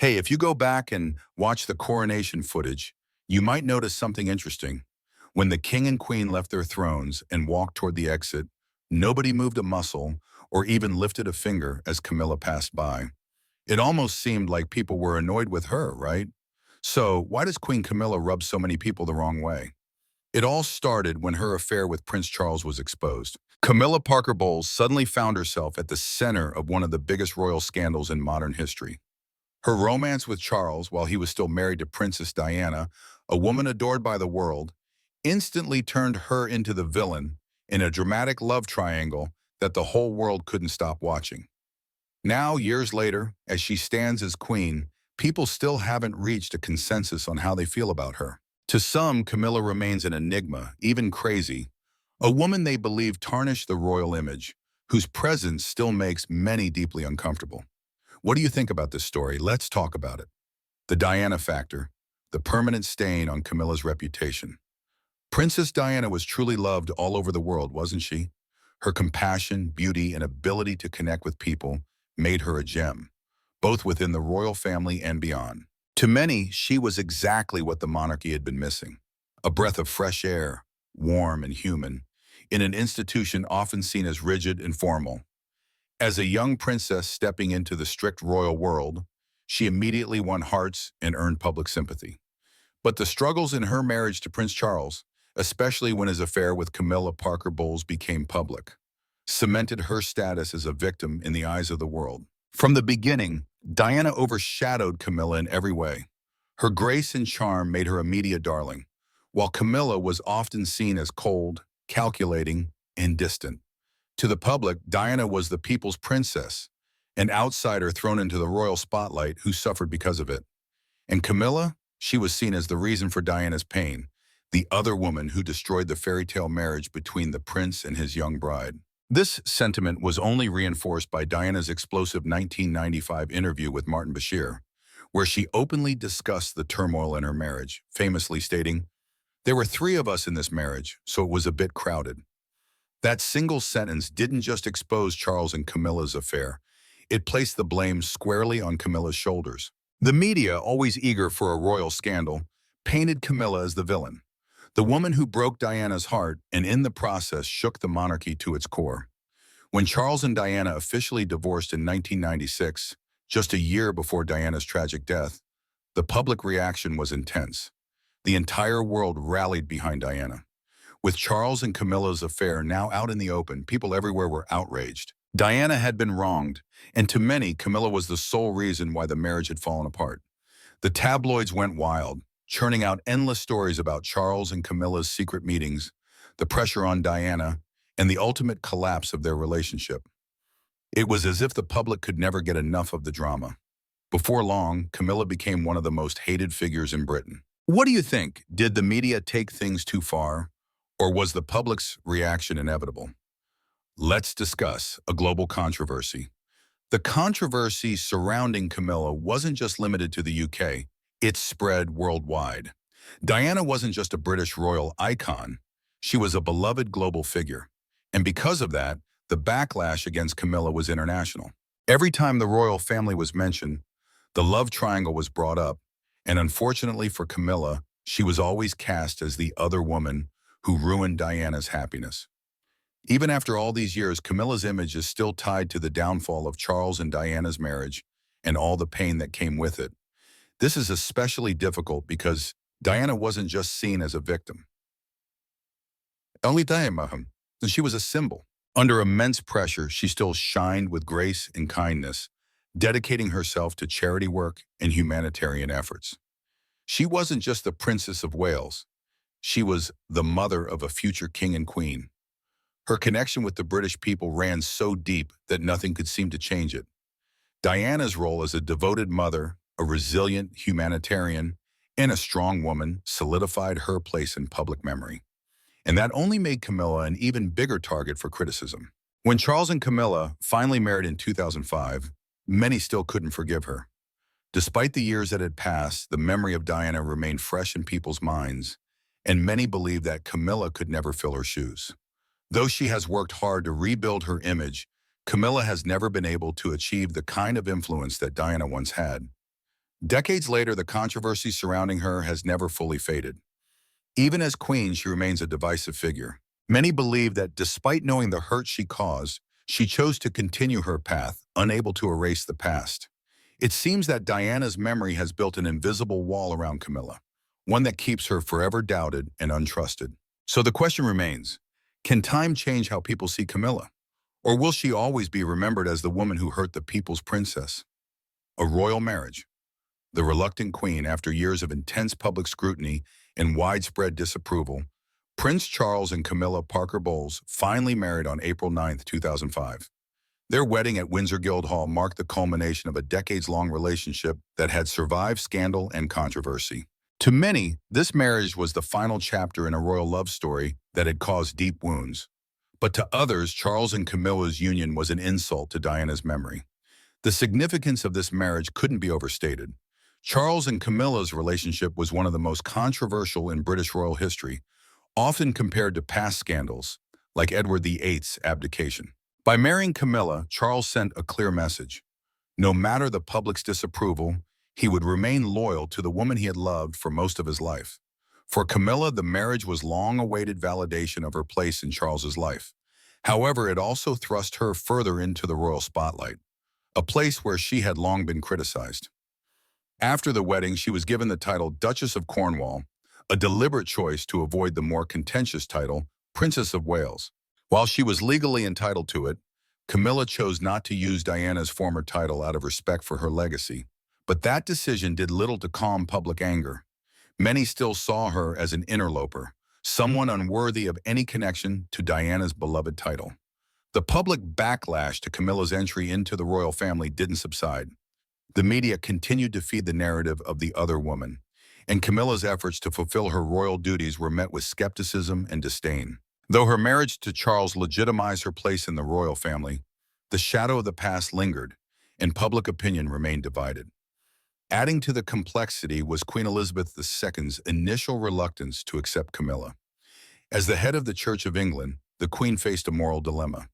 Hey, if you go back and watch the coronation footage, you might notice something interesting. When the king and queen left their thrones and walked toward the exit, nobody moved a muscle or even lifted a finger as Camilla passed by. It almost seemed like people were annoyed with her, right? So why does Queen Camilla rub so many people the wrong way? It all started when her affair with Prince Charles was exposed. Camilla Parker Bowles suddenly found herself at the center of one of the biggest royal scandals in modern history. Her romance with Charles, while he was still married to Princess Diana, a woman adored by the world, instantly turned her into the villain in a dramatic love triangle that the whole world couldn't stop watching. Now, years later, as she stands as queen, people still haven't reached a consensus on how they feel about her. To some, Camilla remains an enigma, even crazy, a woman they believe tarnished the royal image, whose presence still makes many deeply uncomfortable. What do you think about this story? Let's talk about it. The Diana factor, the permanent stain on Camilla's reputation. Princess Diana was truly loved all over the world, wasn't she? Her compassion, beauty, and ability to connect with people made her a gem, both within the royal family and beyond. To many, she was exactly what the monarchy had been missing. A breath of fresh air, warm and human, in an institution often seen as rigid and formal. As a young princess stepping into the strict royal world, she immediately won hearts and earned public sympathy. But the struggles in her marriage to Prince Charles, especially when his affair with Camilla Parker Bowles became public, cemented her status as a victim in the eyes of the world. From the beginning, Diana overshadowed Camilla in every way. Her grace and charm made her a media darling, while Camilla was often seen as cold, calculating, and distant. To the public, Diana was the people's princess, an outsider thrown into the royal spotlight who suffered because of it. And Camilla, she was seen as the reason for Diana's pain, the other woman who destroyed the fairy tale marriage between the prince and his young bride. This sentiment was only reinforced by Diana's explosive 1995 interview with Martin Bashir, where she openly discussed the turmoil in her marriage, famously stating, "There were three of us in this marriage, so it was a bit crowded." That single sentence didn't just expose Charles and Camilla's affair. It placed the blame squarely on Camilla's shoulders. The media, always eager for a royal scandal, painted Camilla as the villain, the woman who broke Diana's heart and in the process shook the monarchy to its core. When Charles and Diana officially divorced in 1996, just a year before Diana's tragic death, the public reaction was intense. The entire world rallied behind Diana. With Charles and Camilla's affair now out in the open, people everywhere were outraged. Diana had been wronged, and to many, Camilla was the sole reason why the marriage had fallen apart. The tabloids went wild, churning out endless stories about Charles and Camilla's secret meetings, the pressure on Diana, and the ultimate collapse of their relationship. It was as if the public could never get enough of the drama. Before long, Camilla became one of the most hated figures in Britain. What do you think? Did the media take things too far? Or was the public's reaction inevitable? Let's discuss a global controversy. The controversy surrounding Camilla wasn't just limited to the UK, it spread worldwide. Diana wasn't just a British royal icon, she was a beloved global figure. And because of that, the backlash against Camilla was international. Every time the royal family was mentioned, the love triangle was brought up, and unfortunately for Camilla, she was always cast as the other woman who ruined Diana's happiness. Even after all these years, Camilla's image is still tied to the downfall of Charles and Diana's marriage and all the pain that came with it. This is especially difficult because Diana wasn't just seen as a victim. Only Diana, she was a symbol. Under immense pressure, she still shined with grace and kindness, dedicating herself to charity work and humanitarian efforts. She wasn't just the Princess of Wales. She was the mother of a future king and queen. Her connection with the British people ran so deep that nothing could seem to change it. Diana's role as a devoted mother, a resilient humanitarian, and a strong woman solidified her place in public memory. And that only made Camilla an even bigger target for criticism. When Charles and Camilla finally married in 2005, many still couldn't forgive her. Despite the years that had passed, the memory of Diana remained fresh in people's minds, and many believe that Camilla could never fill her shoes. Though she has worked hard to rebuild her image, Camilla has never been able to achieve the kind of influence that Diana once had. Decades later, the controversy surrounding her has never fully faded. Even as queen, she remains a divisive figure. Many believe that despite knowing the hurt she caused, she chose to continue her path, unable to erase the past. It seems that Diana's memory has built an invisible wall around Camilla, one that keeps her forever doubted and untrusted. So the question remains, can time change how people see Camilla? Or will she always be remembered as the woman who hurt the people's princess? A royal marriage. The reluctant queen, after years of intense public scrutiny and widespread disapproval, Prince Charles and Camilla Parker Bowles finally married on April 9, 2005. Their wedding at Windsor Guildhall marked the culmination of a decades-long relationship that had survived scandal and controversy. To many, this marriage was the final chapter in a royal love story that had caused deep wounds. But to others, Charles and Camilla's union was an insult to Diana's memory. The significance of this marriage couldn't be overstated. Charles and Camilla's relationship was one of the most controversial in British royal history, often compared to past scandals, like Edward VIII's abdication. By marrying Camilla, Charles sent a clear message. No matter the public's disapproval, he would remain loyal to the woman he had loved for most of his life. For Camilla, the marriage was long-awaited validation of her place in Charles's life. However, it also thrust her further into the royal spotlight, a place where she had long been criticized. After the wedding, she was given the title Duchess of Cornwall, a deliberate choice to avoid the more contentious title Princess of Wales. While she was legally entitled to it, Camilla chose not to use Diana's former title out of respect for her legacy. But that decision did little to calm public anger. Many still saw her as an interloper, someone unworthy of any connection to Diana's beloved title. The public backlash to Camilla's entry into the royal family didn't subside. The media continued to feed the narrative of the other woman, and Camilla's efforts to fulfill her royal duties were met with skepticism and disdain. Though her marriage to Charles legitimized her place in the royal family, the shadow of the past lingered, and public opinion remained divided. Adding to the complexity was Queen Elizabeth II's initial reluctance to accept Camilla. As the head of the Church of England, the Queen faced a moral dilemma.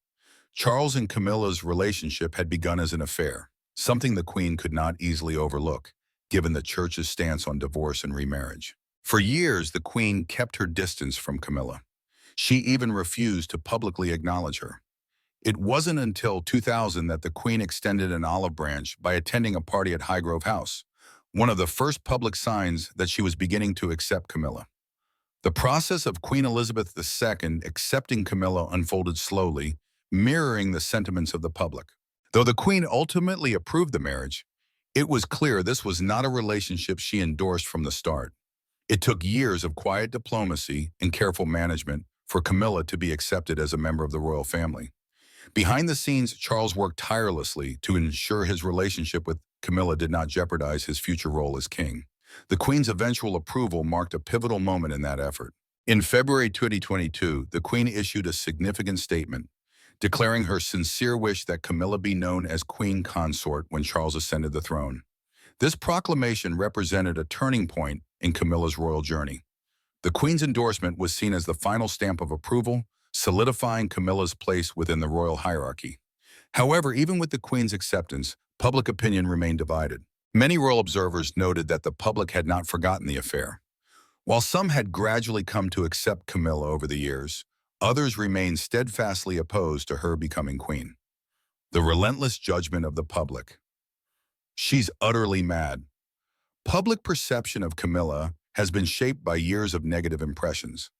Charles and Camilla's relationship had begun as an affair, something the Queen could not easily overlook, given the Church's stance on divorce and remarriage. For years, the Queen kept her distance from Camilla. She even refused to publicly acknowledge her. It wasn't until 2000 that the Queen extended an olive branch by attending a party at Highgrove House, one of the first public signs that she was beginning to accept Camilla. The process of Queen Elizabeth II accepting Camilla unfolded slowly, mirroring the sentiments of the public. Though the Queen ultimately approved the marriage, it was clear this was not a relationship she endorsed from the start. It took years of quiet diplomacy and careful management for Camilla to be accepted as a member of the royal family. Behind the scenes, Charles worked tirelessly to ensure his relationship with Camilla did not jeopardize his future role as king. The Queen's eventual approval marked a pivotal moment in that effort. In February 2022, the Queen issued a significant statement, declaring her sincere wish that Camilla be known as Queen Consort when Charles ascended the throne. This proclamation represented a turning point in Camilla's royal journey. The Queen's endorsement was seen as the final stamp of approval, solidifying Camilla's place within the royal hierarchy. However, even with the Queen's acceptance, public opinion remained divided. Many royal observers noted that the public had not forgotten the affair. While some had gradually come to accept Camilla over the years, others remained steadfastly opposed to her becoming queen. The relentless judgment of the public. She's utterly mad. Public perception of Camilla has been shaped by years of negative impressions.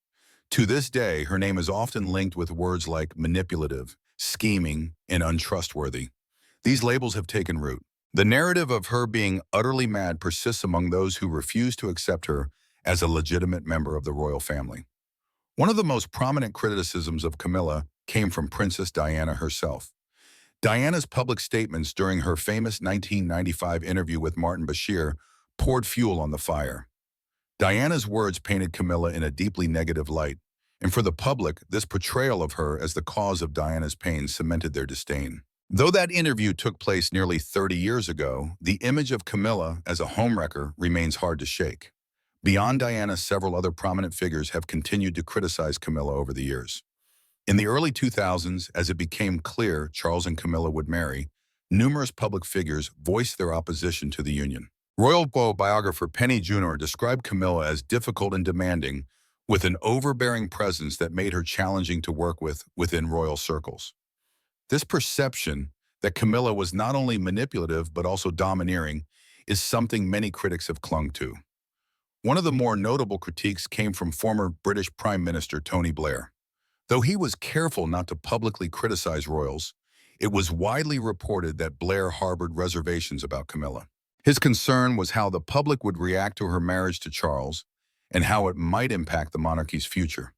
To this day, her name is often linked with words like manipulative, scheming, and untrustworthy. These labels have taken root. The narrative of her being utterly mad persists among those who refuse to accept her as a legitimate member of the royal family. One of the most prominent criticisms of Camilla came from Princess Diana herself. Diana's public statements during her famous 1995 interview with Martin Bashir poured fuel on the fire. Diana's words painted Camilla in a deeply negative light, and for the public, this portrayal of her as the cause of Diana's pain cemented their disdain. Though that interview took place nearly 30 years ago, the image of Camilla as a homewrecker remains hard to shake. Beyond Diana, several other prominent figures have continued to criticize Camilla over the years. In the early 2000s, as it became clear Charles and Camilla would marry, numerous public figures voiced their opposition to the union. Royal biographer Penny Junor described Camilla as difficult and demanding, with an overbearing presence that made her challenging to work with within royal circles. This perception that Camilla was not only manipulative but also domineering is something many critics have clung to. One of the more notable critiques came from former British Prime Minister Tony Blair. Though he was careful not to publicly criticize royals, it was widely reported that Blair harbored reservations about Camilla. His concern was how the public would react to her marriage to Charles and how it might impact the monarchy's future.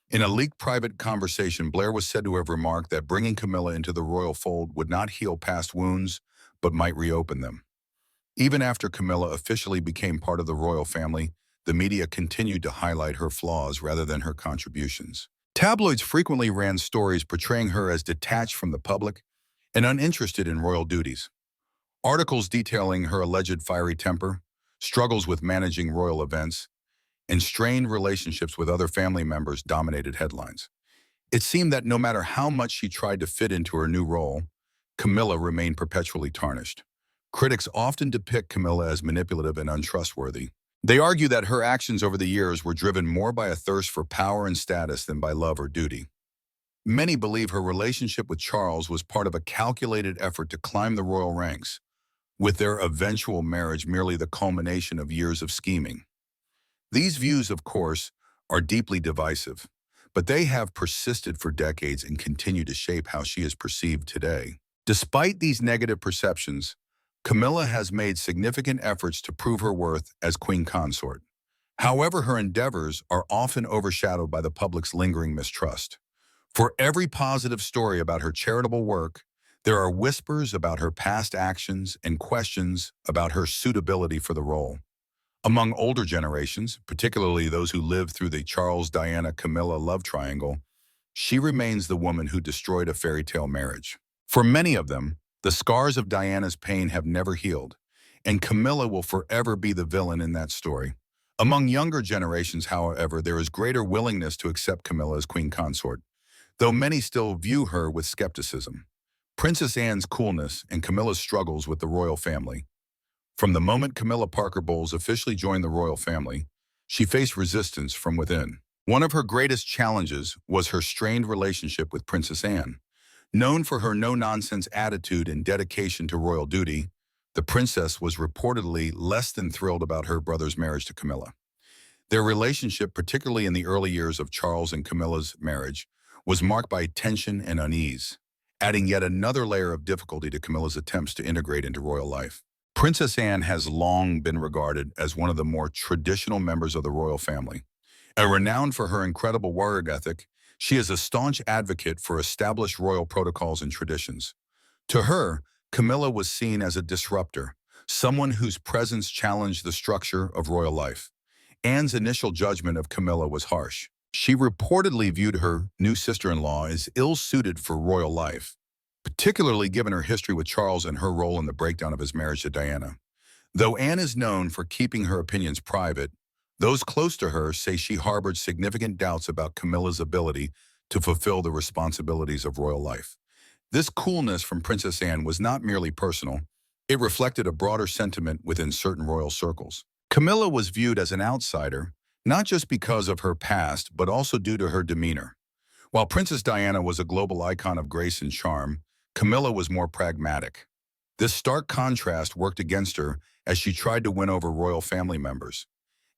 In a leaked private conversation, Blair was said to have remarked that bringing Camilla into the royal fold would not heal past wounds, but might reopen them. Even after Camilla officially became part of the royal family, the media continued to highlight her flaws rather than her contributions. Tabloids frequently ran stories portraying her as detached from the public and uninterested in royal duties. Articles detailing her alleged fiery temper, struggles with managing royal events, and strained relationships with other family members dominated headlines. It seemed that no matter how much she tried to fit into her new role, Camilla remained perpetually tarnished. Critics often depict Camilla as manipulative and untrustworthy. They argue that her actions over the years were driven more by a thirst for power and status than by love or duty. Many believe her relationship with Charles was part of a calculated effort to climb the royal ranks, with their eventual marriage merely the culmination of years of scheming. These views, of course, are deeply divisive, but they have persisted for decades and continue to shape how she is perceived today. Despite these negative perceptions, Camilla has made significant efforts to prove her worth as queen consort. However, her endeavors are often overshadowed by the public's lingering mistrust. For every positive story about her charitable work, there are whispers about her past actions and questions about her suitability for the role. Among older generations, particularly those who lived through the Charles-Diana-Camilla love triangle, she remains the woman who destroyed a fairy tale marriage. For many of them, the scars of Diana's pain have never healed, and Camilla will forever be the villain in that story. Among younger generations, however, there is greater willingness to accept Camilla as queen consort, though many still view her with skepticism. Princess Anne's coolness and Camilla's struggles with the royal family. From the moment Camilla Parker Bowles officially joined the royal family, she faced resistance from within. One of her greatest challenges was her strained relationship with Princess Anne. Known for her no-nonsense attitude and dedication to royal duty, the princess was reportedly less than thrilled about her brother's marriage to Camilla. Their relationship, particularly in the early years of Charles and Camilla's marriage, was marked by tension and unease, adding yet another layer of difficulty to Camilla's attempts to integrate into royal life. Princess Anne has long been regarded as one of the more traditional members of the royal family. Renowned for her incredible warrior ethic, she is a staunch advocate for established royal protocols and traditions. To her, Camilla was seen as a disruptor, someone whose presence challenged the structure of royal life. Anne's initial judgment of Camilla was harsh. She reportedly viewed her new sister-in-law as ill-suited for royal life, particularly given her history with Charles and her role in the breakdown of his marriage to Diana. Though Anne is known for keeping her opinions private, those close to her say she harbored significant doubts about Camilla's ability to fulfill the responsibilities of royal life. This coolness from Princess Anne was not merely personal, it reflected a broader sentiment within certain royal circles. Camilla was viewed as an outsider, not just because of her past, but also due to her demeanor. While Princess Diana was a global icon of grace and charm, Camilla was more pragmatic. This stark contrast worked against her as she tried to win over royal family members.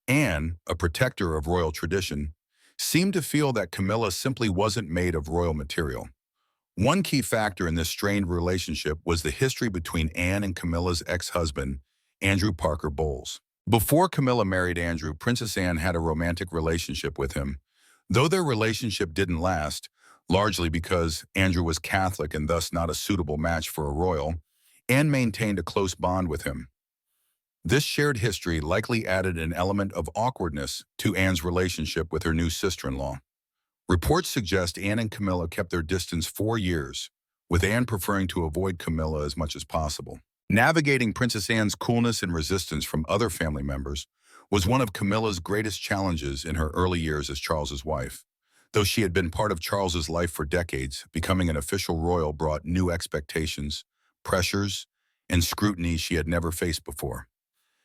Anne, a protector of royal tradition, seemed to feel that Camilla simply wasn't made of royal material. One key factor in this strained relationship was the history between Anne and Camilla's ex-husband, Andrew Parker Bowles. Before Camilla married Andrew, Princess Anne had a romantic relationship with him, though their relationship didn't last, largely because Andrew was Catholic and thus not a suitable match for a royal. Anne maintained a close bond with him. This shared history likely added an element of awkwardness to Anne's relationship with her new sister-in-law. Reports suggest Anne and Camilla kept their distance 4 years, with Anne preferring to avoid Camilla as much as possible. Navigating Princess Anne's coolness and resistance from other family members was one of Camilla's greatest challenges in her early years as Charles's wife. Though she had been part of Charles's life for decades, becoming an official royal brought new expectations, pressures, and scrutiny she had never faced before.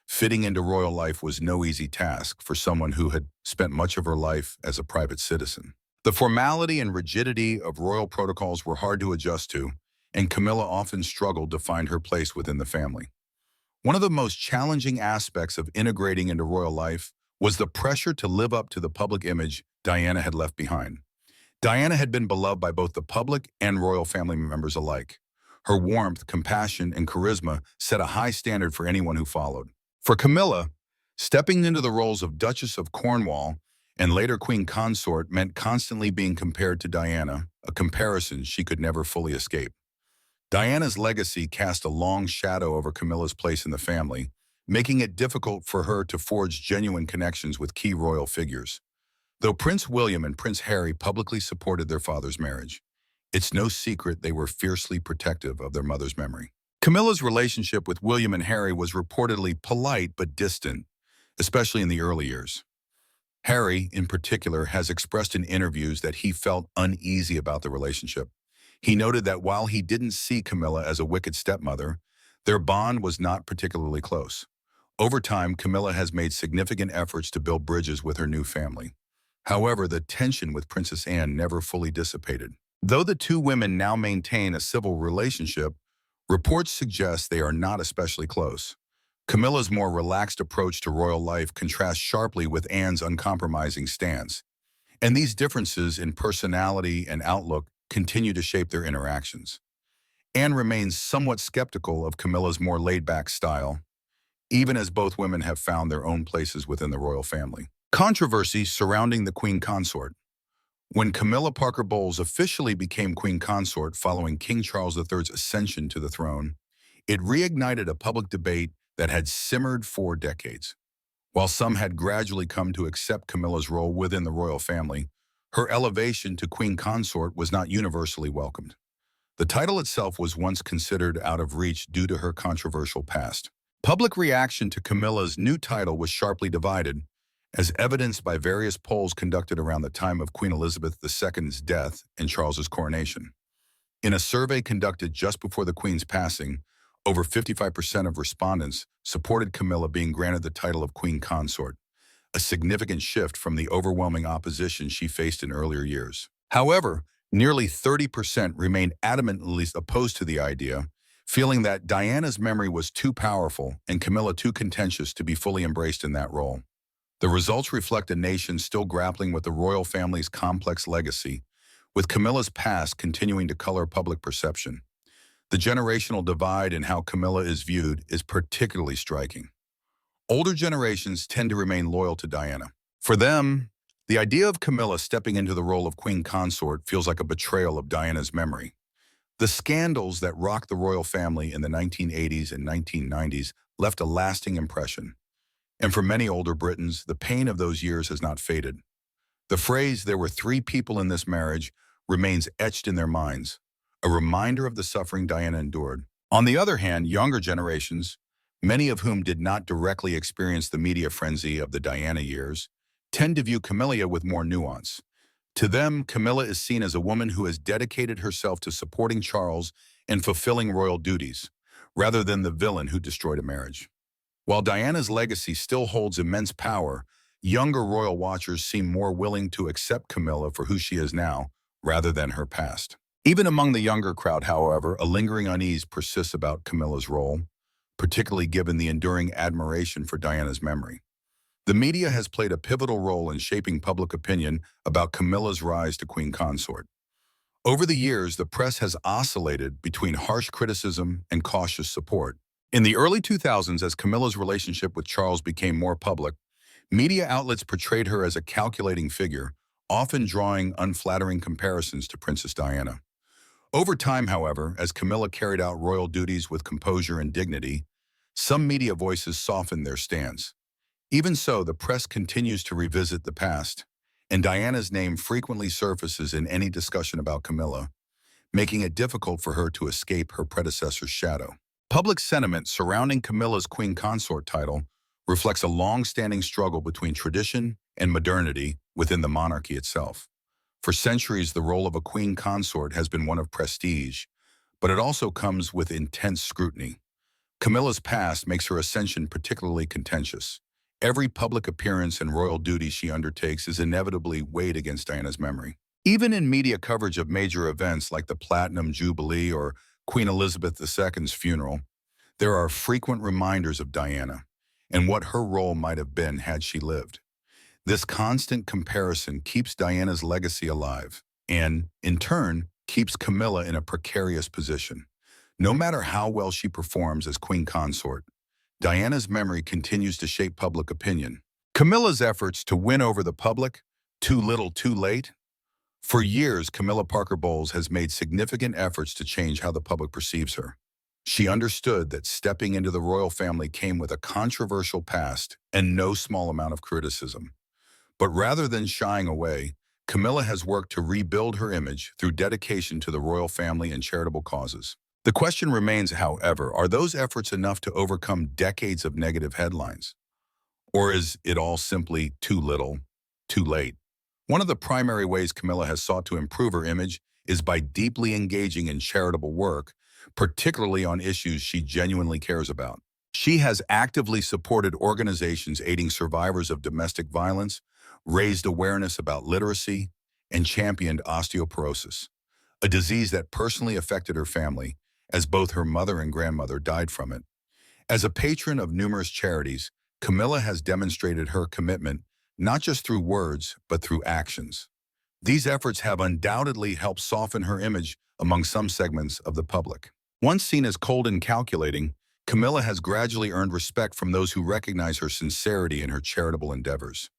Fitting into royal life was no easy task for someone who had spent much of her life as a private citizen. The formality and rigidity of royal protocols were hard to adjust to, and Camilla often struggled to find her place within the family. One of the most challenging aspects of integrating into royal life was the pressure to live up to the public image Diana had left behind. Diana had been beloved by both the public and royal family members alike. Her warmth, compassion, and charisma set a high standard for anyone who followed. For Camilla, stepping into the roles of Duchess of Cornwall and later Queen Consort meant constantly being compared to Diana, a comparison she could never fully escape. Diana's legacy cast a long shadow over Camilla's place in the family, making it difficult for her to forge genuine connections with key royal figures. Though Prince William and Prince Harry publicly supported their father's marriage, it's no secret they were fiercely protective of their mother's memory. Camilla's relationship with William and Harry was reportedly polite but distant, especially in the early years. Harry, in particular, has expressed in interviews that he felt uneasy about the relationship. He noted that while he didn't see Camilla as a wicked stepmother, their bond was not particularly close. Over time, Camilla has made significant efforts to build bridges with her new family. However, the tension with Princess Anne never fully dissipated. Though the two women now maintain a civil relationship, reports suggest they are not especially close. Camilla's more relaxed approach to royal life contrasts sharply with Anne's uncompromising stance, and these differences in personality and outlook continue to shape their interactions. Anne remains somewhat skeptical of Camilla's more laid-back style, even as both women have found their own places within the royal family. Controversy surrounding the Queen Consort. When Camilla Parker Bowles officially became Queen Consort following King Charles III's ascension to the throne, it reignited a public debate that had simmered for decades. While some had gradually come to accept Camilla's role within the royal family, her elevation to Queen Consort was not universally welcomed. The title itself was once considered out of reach due to her controversial past. Public reaction to Camilla's new title was sharply divided, as evidenced by various polls conducted around the time of Queen Elizabeth II's death and Charles's coronation. In a survey conducted just before the Queen's passing, over 55% of respondents supported Camilla being granted the title of Queen Consort, a significant shift from the overwhelming opposition she faced in earlier years. However, nearly 30% remained adamantly opposed to the idea, feeling that Diana's memory was too powerful and Camilla too contentious to be fully embraced in that role. The results reflect a nation still grappling with the royal family's complex legacy, with Camilla's past continuing to color public perception. The generational divide in how Camilla is viewed is particularly striking. Older generations tend to remain loyal to Diana. For them, the idea of Camilla stepping into the role of Queen Consort feels like a betrayal of Diana's memory. The scandals that rocked the royal family in the 1980s and 1990s left a lasting impression. And for many older Britons, the pain of those years has not faded. The phrase, "there were three people in this marriage," remains etched in their minds, a reminder of the suffering Diana endured. On the other hand, younger generations, many of whom did not directly experience the media frenzy of the Diana years, tend to view Camilla with more nuance. To them, Camilla is seen as a woman who has dedicated herself to supporting Charles and fulfilling royal duties, rather than the villain who destroyed a marriage. While Diana's legacy still holds immense power, younger royal watchers seem more willing to accept Camilla for who she is now, rather than her past. Even among the younger crowd, however, a lingering unease persists about Camilla's role, particularly given the enduring admiration for Diana's memory. The media has played a pivotal role in shaping public opinion about Camilla's rise to Queen Consort. Over the years, the press has oscillated between harsh criticism and cautious support. In the early 2000s, as Camilla's relationship with Charles became more public, media outlets portrayed her as a calculating figure, often drawing unflattering comparisons to Princess Diana. Over time, however, as Camilla carried out royal duties with composure and dignity, some media voices softened their stance. Even so, the press continues to revisit the past, and Diana's name frequently surfaces in any discussion about Camilla, making it difficult for her to escape her predecessor's shadow. Public sentiment surrounding Camilla's Queen Consort title reflects a long-standing struggle between tradition and modernity within the monarchy itself. For centuries, the role of a Queen Consort has been one of prestige, but it also comes with intense scrutiny. Camilla's past makes her ascension particularly contentious. Every public appearance and royal duty she undertakes is inevitably weighed against Diana's memory. Even in media coverage of major events like the Platinum Jubilee or Queen Elizabeth II's funeral, there are frequent reminders of Diana and what her role might have been had she lived. This constant comparison keeps Diana's legacy alive and, in turn, keeps Camilla in a precarious position. No matter how well she performs as queen consort, Diana's memory continues to shape public opinion. Camilla's efforts to win over the public, too little, too late? For years, Camilla Parker Bowles has made significant efforts to change how the public perceives her. She understood that stepping into the royal family came with a controversial past and no small amount of criticism. But rather than shying away, Camilla has worked to rebuild her image through dedication to the royal family and charitable causes. The question remains, however, are those efforts enough to overcome decades of negative headlines? Or is it all simply too little, too late? One of the primary ways Camilla has sought to improve her image is by deeply engaging in charitable work, particularly on issues she genuinely cares about. She has actively supported organizations aiding survivors of domestic violence, raised awareness about literacy, and championed osteoporosis, a disease that personally affected her family, as both her mother and grandmother died from it. As a patron of numerous charities, Camilla has demonstrated her commitment not just through words, but through actions. These efforts have undoubtedly helped soften her image among some segments of the public. Once seen as cold and calculating, Camilla has gradually earned respect from those who recognize her sincerity in her charitable endeavors.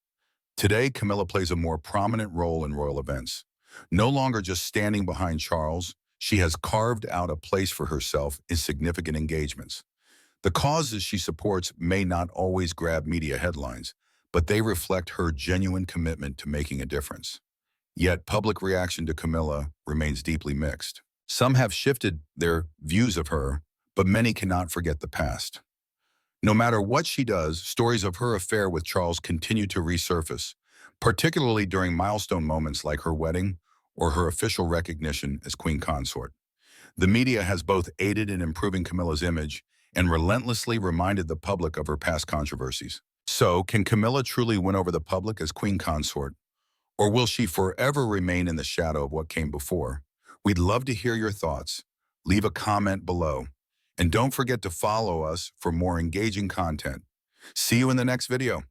Today, Camilla plays a more prominent role in royal events. No longer just standing behind Charles, she has carved out a place for herself in significant engagements. The causes she supports may not always grab media headlines, but they reflect her genuine commitment to making a difference. Yet public reaction to Camilla remains deeply mixed. Some have shifted their views of her, but many cannot forget the past. No matter what she does, stories of her affair with Charles continue to resurface, particularly during milestone moments like her wedding or her official recognition as queen consort. The media has both aided in improving Camilla's image and relentlessly reminded the public of her past controversies. So, can Camilla truly win over the public as queen consort, or will she forever remain in the shadow of what came before? We'd love to hear your thoughts. Leave a comment below. And don't forget to follow us for more engaging content. See you in the next video.